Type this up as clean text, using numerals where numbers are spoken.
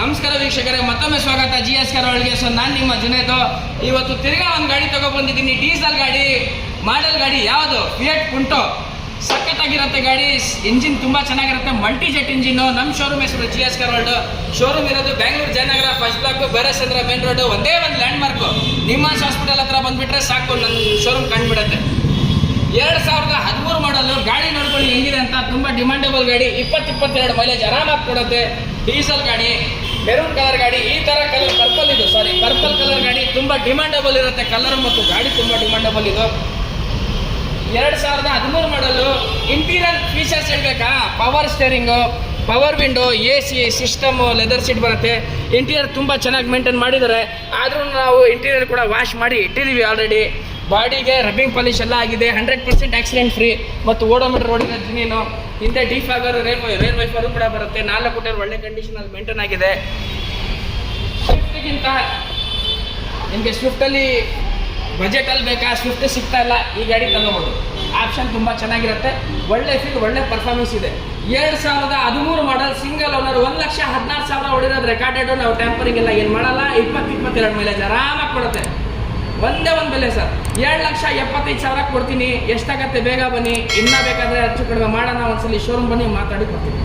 ನಮಸ್ಕಾರ ವೀಕ್ಷಕರೇ, ಮತ್ತೊಮ್ಮೆ ಸ್ವಾಗತ GS ಕಾರ್ ಒಳಗೆ. ಸೊ ನಾನು ನಿಮ್ಮ ಜುನೇದು. ಇವತ್ತು ತಿರ್ಗಾ ಒಂದು ಗಾಡಿ ತಗೊಬಂದಿದ್ದೀನಿ. ಡೀಸೆಲ್ ಗಾಡಿ, ಮಾಡೆಲ್ ಗಾಡಿ. ಯಾವುದು? ಫಿಯಟ್ ಪುಂಟೋ. ಸಖತ್ತಾಗಿರುತ್ತೆ ಗಾಡಿ. ಇಂಜಿನ್ ತುಂಬ ಚೆನ್ನಾಗಿರುತ್ತೆ. ಮಲ್ಟಿ ಜೆಟ್ ಇಂಜಿನ್ನು. ನಮ್ಮ ಶೋರೂಮ್ ಹೆಸರು GS ಕಾರ್ ವರ್ಲ್ಡ್. ಶೋರೂಮ್ ಇರೋದು Bengaluru Jayanagar first block, Beresandra main road. ಒಂದೇ ಒಂದು ಲ್ಯಾಂಡ್ ಮಾರ್ಕು, ನಿಮ್ಮಾನ್ಸ್ ಹಾಸ್ಪಿಟಲ್ ಹತ್ರ ಬಂದುಬಿಟ್ರೆ ಸಾಕು, ನನ್ನ ಶೋರೂಮ್ ಕಂಡುಬಿಡುತ್ತೆ. 2013 ಮಾಡಲು. ಗಾಡಿ ನೋಡ್ಕೊಳ್ಳಿ ಹೆಂಗಿದೆ ಅಂತ. ತುಂಬ ಡಿಮಾಂಡೇಬಲ್ ಗಾಡಿ. 20-22 ಮೈಲೇಜ್ ಆರಾಮಾಗಿ ಕೊಡುತ್ತೆ. ಡೀಸೆಲ್ ಗಾಡಿ, ಮೆರೂನ್ ಕಲರ್ ಗಾಡಿ. ಈ ಥರ ಕಲರ್ ಪರ್ಪಲ್ ಕಲರ್ ಗಾಡಿ ತುಂಬ ಡಿಮಾಂಡೇಬಲ್ ಇರುತ್ತೆ. ಕಲರ್ ಮತ್ತು ಗಾಡಿ ತುಂಬ ಡಿಮಾಂಡೇಬಲ್ ಇದು. 2013 ಮಾಡಲು. ಇಂಟೀರಿಯರ್ ಫೀಚರ್ಸ್ ಹೇಳ್ಬೇಕಾ? Power steering, power window, AC system, leather seat ಬರುತ್ತೆ. ಇಂಟೀರಿಯರ್ ತುಂಬ ಚೆನ್ನಾಗಿ ಮೇಂಟೈನ್ ಮಾಡಿದ್ದಾರೆ. ಆದರೂ ನಾವು ಇಂಟೀರಿಯರ್ ಕೂಡ ವಾಶ್ ಮಾಡಿ ಇಟ್ಟಿದ್ದೀವಿ ಆಲ್ರೆಡಿ. ಬಾಡಿಗೆ ರಬ್ಬಿಂಗ್ ಪಾಲಿಶ್ ಎಲ್ಲ ಆಗಿದೆ. 100% ಆಕ್ಸಿಡೆಂಟ್ ಫ್ರೀ ಮತ್ತು ಓಡೋಮೀಟರ್ ಓಡಿರೋ ನೀನು. ಹಿಂದೆ ಡಿಫಾಗರ್, ರೇರ್ ವೈಫರು ಕೂಡ ಬರುತ್ತೆ. 4 ಟೈರ್ ಒಳ್ಳೆ ಕಂಡೀಷನಲ್ಲಿ ಮೇಂಟೈನ್ ಆಗಿದೆ. ಸ್ವಿಫ್ಟ್ಗಿಂತ ನಿಮಗೆ ಸ್ವಿಫ್ಟಲ್ಲಿ ಬಜೆಟಲ್ಲಿ ಬೇಕಾ? ಸ್ವಿಫ್ಟ್ ಸಿಗ್ತಾ ಇಲ್ಲ, ಈ ಗಾಡಿ ತಗೋಬೋದು. ಆಪ್ಷನ್ ತುಂಬ ಚೆನ್ನಾಗಿರುತ್ತೆ. ಒಳ್ಳೆ ಫೀಲ್, ಒಳ್ಳೆ ಪರ್ಫಾರ್ಮೆನ್ಸ್ ಇದೆ. 2013 ಮಾಡಲ್, ಸಿಂಗಲ್ ಓನರ್. 1,16,000 ಹೊಡಿರೋದು ರೆಕಾರ್ಡೆಡ್. ನಾವು ಟ್ಯಾಂಪರಿಂಗ್ ಎಲ್ಲ ಏನು ಮಾಡಲ್ಲ. 20-22 ಮೈಲೇಜ್ ಆರಾಮಾಗಿ ಕೊಡುತ್ತೆ. ಒಂದೇ ಒಂದು ಬೆಲೆ ಸರ್, 7,75,000 ಕೊಡ್ತೀನಿ. ಎಷ್ಟಾಗತ್ತೆ ಬೇಗ ಬನ್ನಿ. ಇನ್ನೂ ಬೇಕಾದರೆ ಹೆಚ್ಚು ಕಡಿಮೆ ಮಾಡೋಣ. ಒಂದ್ಸಲಿ ಶೋರೂಮ್ ಬನ್ನಿ, ಮಾತಾಡಿ ಕೊಡ್ತೀನಿ.